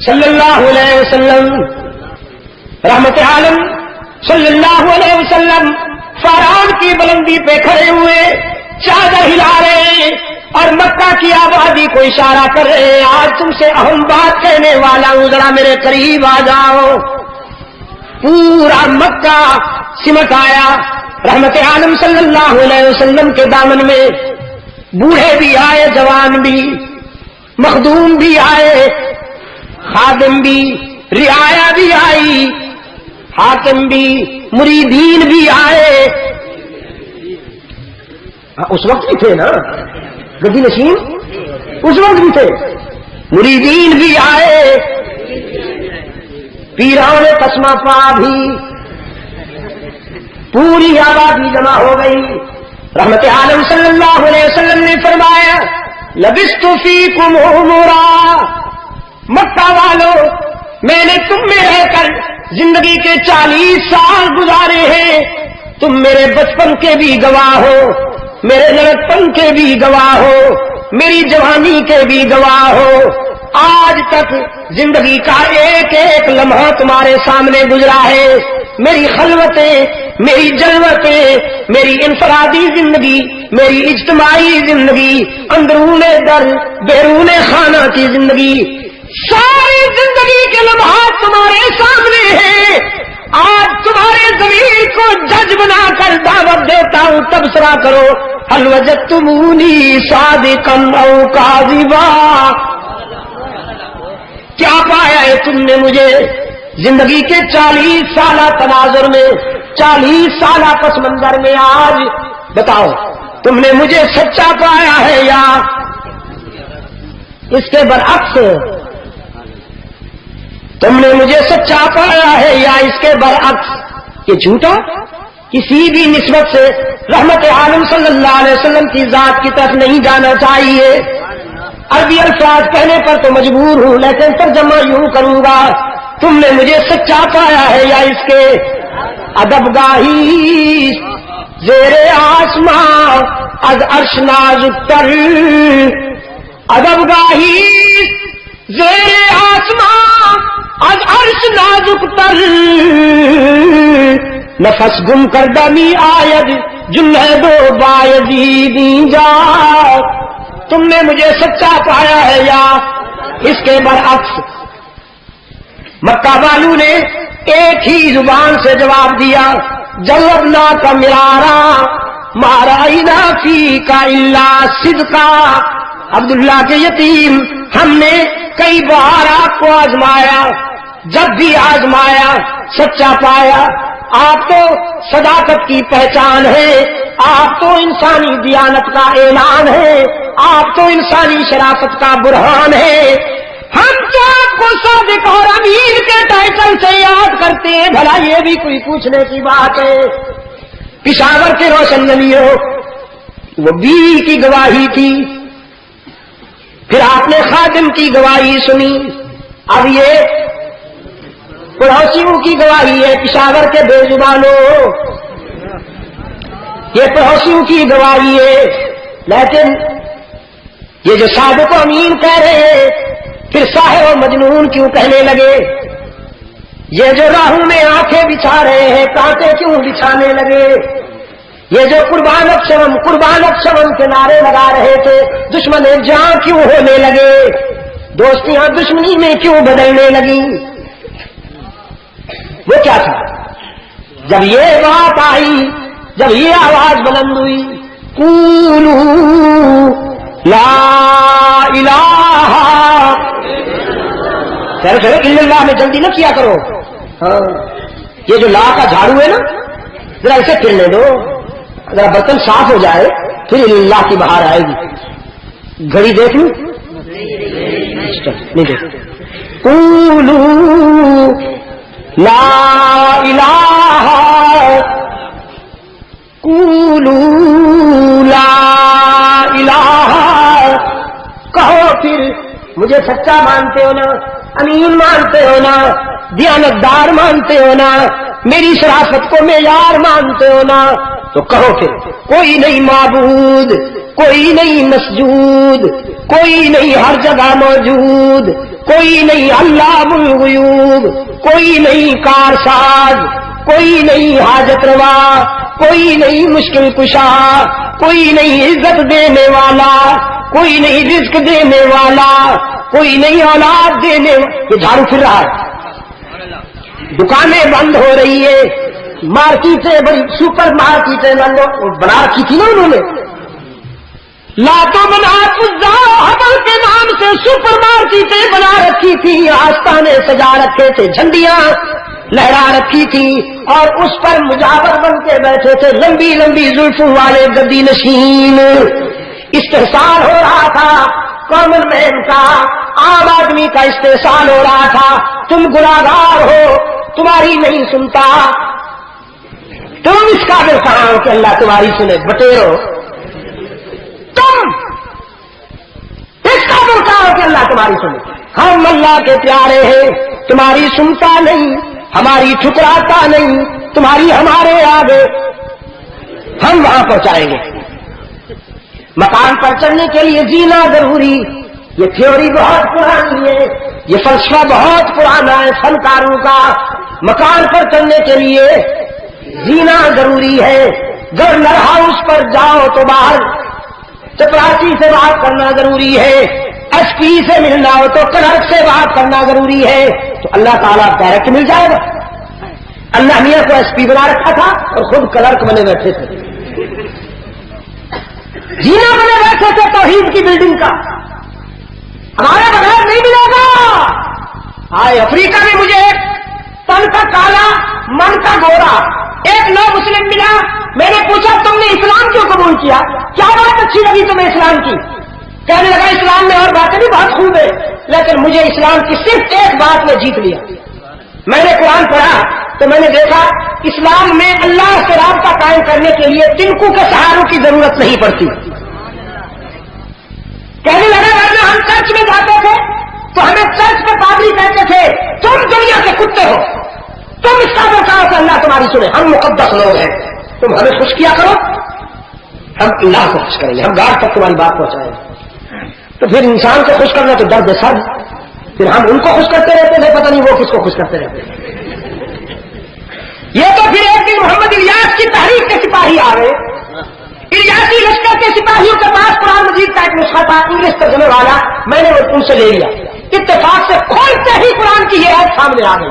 صلی اللہ علیہ وسلم، رحمت عالم صلی اللہ علیہ وسلم فاران کی بلندی پہ کھڑے ہوئے، چادر ہلا رہے ہیں اور مکہ کی آبادی کو اشارہ کر رہے ہیں، آج تم سے اہم بات کہنے والا ہوں، ذرا میرے قریب آ جاؤ۔ پورا مکہ سمٹ آیا رحمت عالم صلی اللہ علیہ وسلم کے دامن میں، بوڑھے بھی آئے، جوان بھی، مخدوم بھی آئے، خادم بھی، رعایا بھی آئی، حاکم بھی، مریدین بھی آئے۔ اس وقت بھی تھے نا گدی نشین، اس وقت بھی تھے، مریدین بھی آئے، پیران قسمہ پا بھی، پوری آبادی جمع ہو گئی۔ رحمت عالم صلی اللہ علیہ وسلم نے فرمایا لبثت فیکم عمرا، مکہ والو میں نے تم میں رہ کر زندگی کے 40 سال گزارے ہیں، تم میرے بچپن کے بھی گواہ ہو، میرے لڑکپن کے بھی گواہ ہو، میری جوانی کے بھی گواہ ہو، آج تک زندگی کا ایک ایک لمحہ تمہارے سامنے گزرا ہے، میری خلوتیں، میری جلوتیں، میری انفرادی زندگی، میری اجتماعی زندگی، اندرون در بیرون خانہ کی زندگی، ساری زندگی کے لمحات تمہارے سامنے ہیں۔ آج تمہارے ضمیر کو جج بنا کر دعوت دیتا ہوں، تبصرہ کرو هل وجدتمونی صادقا او کاذبا، کیا پایا ہے تم نے مجھے زندگی کے 40 سالہ تناظر میں، 40 سالہ پس منظر میں، آج بتاؤ تم نے مجھے سچا پایا ہے یا اس کے برعکس؟ تم نے مجھے سچا پایا ہے یا اس کے برعکس؟ یہ جھوٹا کسی بھی نسبت سے رحمت عالم صلی اللہ علیہ وسلم کی ذات کی طرف نہیں جانا چاہیے۔ عربی الفاظ کہنے پر تو مجبور ہوں، لیکن ترجمہ یوں کروں گا، تم نے مجھے سچا پایا ہے یا اس کے؟ ادب گاہی زیر آسمان از عرش نازک تر، ادب گاہی زیر آسمان از عرش نازک تر، نفس گم کردہ می آید جنید و بایزیدی جا، تم نے مجھے سچا پایا ہے یا اس کے برعکس؟ مکہ والوں نے ایک ہی زبان سے جواب دیا، جوابنا کا مرارا ما رأینا فیک الا صدقا، عبداللہ کے یتیم، ہم نے کئی بار آپ کو آزمایا، جب بھی آزمایا سچا پایا، آپ تو صداقت کی پہچان ہے، آپ تو انسانی دیانت کا اعلان ہے، آپ تو انسانی شرافت کا برہان ہے، ہم تو آپ کو صادق اور امین کے ٹائٹل سے یاد کرتے ہیں، بھلا یہ بھی کوئی پوچھنے کی بات ہے؟ پشاور کے روشن گلیوں، وہ بیوی کی گواہی تھی، پھر آپ نے خادم کی گواہی سنی، اب یہ پڑوسیوں کی گواہی ہے، پشاور کے بے زبانوں، یہ پڑوسیوں کی گواہی ہے، لیکن یہ جو صادق و امین کہہ رہے ہیں، پھر ساحر و مجنون کیوں کہنے لگے؟ یہ جو راہوں میں آنکھیں بچھا رہے ہیں، کانٹے کیوں بچھانے لگے؟ یہ جو قربان اکشرم کے نعرے لگا رہے تھے، دشمن جاں کیوں ہونے لگے؟ دوستیاں دشمنی میں کیوں بدلنے لگی؟ وہ کیا تھا؟ جب یہ بات آئی، جب یہ آواز بلند ہوئی، قولوا لا الہ الا اللہ میں جلدی نہ کیا کرو، ہاں یہ جو لا کا جھاڑو ہے نا، ذرا اسے پھرنے دو، ذرا برتن صاف ہو جائے، پھر اللہ کی بہار آئے گی۔ گھڑی دیکھ لوں نہیں دیکھ، قولوا لا الہ، قولوا لا الہ، کہو پھر مجھے سچا مانتے ہو نا، امین مانتے ہو نا، دیانتدار مانتے ہو نا، میری شرافت کو معیار مانتے ہو نا، تو کہو پھر کوئی نہیں معبود، کوئی نہیں مسجود، کوئی نہیں ہر جگہ موجود، کوئی نہیں علام الغیوب، کوئی نہیں کارساز، کوئی نہیں حاجت روا، کوئی نہیں مشکل کشا، کوئی نہیں عزت دینے والا، کوئی نہیں رزق دینے والا، کوئی نہیں اولاد دینے والا۔ یہ جھاڑو پھر رہا ہے، دکانیں بند ہو رہی ہے، مارکیٹیں بڑی سپر مارکیٹیں بند بنا رکھی تھی نا انہوں نے، لاتوں منات حبل کے نام سے سپر مارکیٹیں بنا رکھی تھی، آستانے سجا رکھے تھے، جھنڈیاں لہرا رکھی تھی، اور اس پر مجاور بن کے بیٹھے تھے لمبی لمبی زلفوں والے گدی نشین۔ استحصال ہو رہا تھا کامن مین کا، عام آدمی کا استحصال ہو رہا تھا، تم گناہگار ہو، تمہاری نہیں سنتا، تم اس قابل کہاں ہو کہ اللہ تمہاری سنے، بٹیرو تم اس قابل کہاں ہو کہ اللہ تمہاری سنے، ہم اللہ کے پیارے ہیں، تمہاری سنتا نہیں، ہماری ٹھکراتا نہیں، تمہاری ہمارے آگے، ہم وہاں پہنچائیں گے۔ مکان پر چڑھنے کے لیے جینا ضروری، یہ تھیوری بہت پرانی ہے، یہ فلسفہ بہت پرانا ہے فنکاروں کا، مکان پر چڑھنے کے لیے جینا ضروری ہے، گورنر ہاؤس پر جاؤ تو باہر چپراسی سے بات کرنا ضروری ہے، ایس پی سے ملنا ہو تو کلرک سے بات کرنا ضروری ہے، تو اللہ تعالیٰ ڈائریکٹ مل جائے گا۔ اللہ میاں کو ایس پی بنا رکھا تھا اور خود کلرک بنے بیٹھے تھے، جینا بنے بیٹھے تھے توحید کی بلڈنگ کا، ہمارے بغیر نہیں ملے گا۔ آئے افریقہ میں مجھے ایک تن کا کالا من کا گورا ایک نو مسلم ملا، میں نے پوچھا تم نے اسلام کیوں قبول کیا، کیا بات اچھی لگی تمہیں اسلام کی؟ کہنے لگا اسلام میں اور باتیں بھی بہت خوب ہے، لیکن مجھے اسلام کی صرف ایک بات نے جیت لیا۔ میں نے قرآن پڑھا تو میں نے دیکھا اسلام میں اللہ سے رابطہ قائم کرنے کے لیے تنکوں کے سہاروں کی ضرورت نہیں پڑتی۔ کہنے لگا ورنہ ہم چرچ میں جاتے تھے تو ہمیں چرچ میں پادری کہتے تھے تم دنیا کے کتے ہو، تم اس کا کہا کہ اللہ تمہاری سنے، ہم مقدس لوگ ہیں، تم ہمیں خوش کیا کرو، ہم اللہ کو خوش کریں گے، ہم گاڑ تک تمہاری بات پہنچائیں گے۔ تو پھر انسان کو خوش کرنا تو درد سر، پھر ہم ان کو خوش کرتے رہتے تھے، پتہ نہیں وہ کس کو خوش کرتے رہتے تھے۔ یہ تو پھر ایک دن محمد الیاس کی تحریک کے سپاہی آ گئے، الیاسی لشکر کے سپاہیوں کے پاس قرآن مجید کا ایک نسخہ تھا انگلش ترجمے والا، میں نے ان سے لے لیا، اتفاق سے کھولتے ہی قرآن کی یہ آیت سامنے آ گئی،